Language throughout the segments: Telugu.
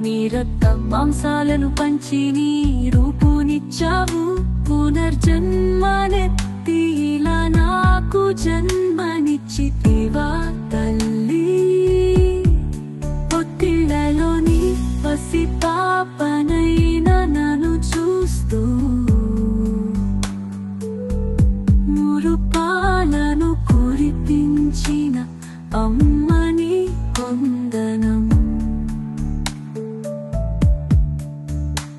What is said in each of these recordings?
నీ రక్త మాంసాలను పంచి నీ రూపునిచ్చావు. పునర్జన్మనెత్తి ఇలా నాకు జన్మనిచ్చితివా తల్లి. పొత్తిళ్లలోని పసిపాపనైన నన్ను చూస్తూ మురుపాలను కురిపించిన అమ్మని కొందనం.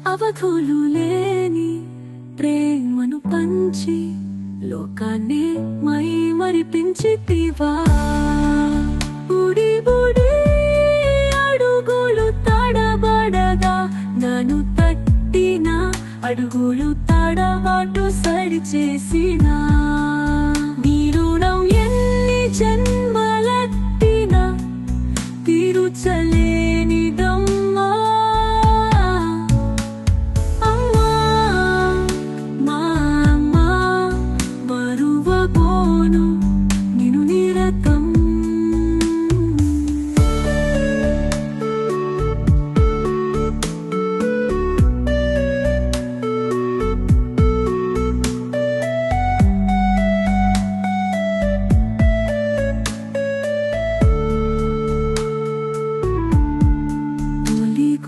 అవధులు లేని ప్రేమను పంచి లోకాన్ని మైమరిపించితివా. బుడి బుడి అడుగులు తడబడగా నన్ను తట్టిన అడుగులు తడబాటు సరిచేసిన నీ రుణం ఎన్ని జన్మలెత్తినా తీర్చలేనిదమ్మా. అమ్మా మా అమ్మా మరువబోను నిన్ను నిరతం.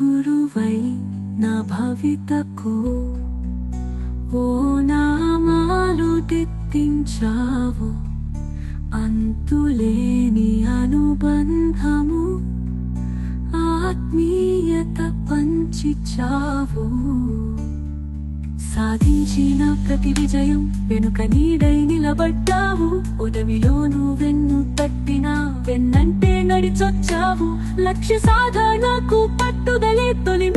గురువై నా భవితకు ఓ నామాలు దిద్దించావు. అంతులేని అనుబంధము ఆత్మీయత పంచిచావు. సాధించిన ప్రతి విజయం వెనుక నీడై నిలబడ్డావు. ఒడవిలోను వెన్ను తట్టినా వెన్నంటే నడిచొచ్చావు. లక్ష్య సాధనకు పట్టుదలే తొలి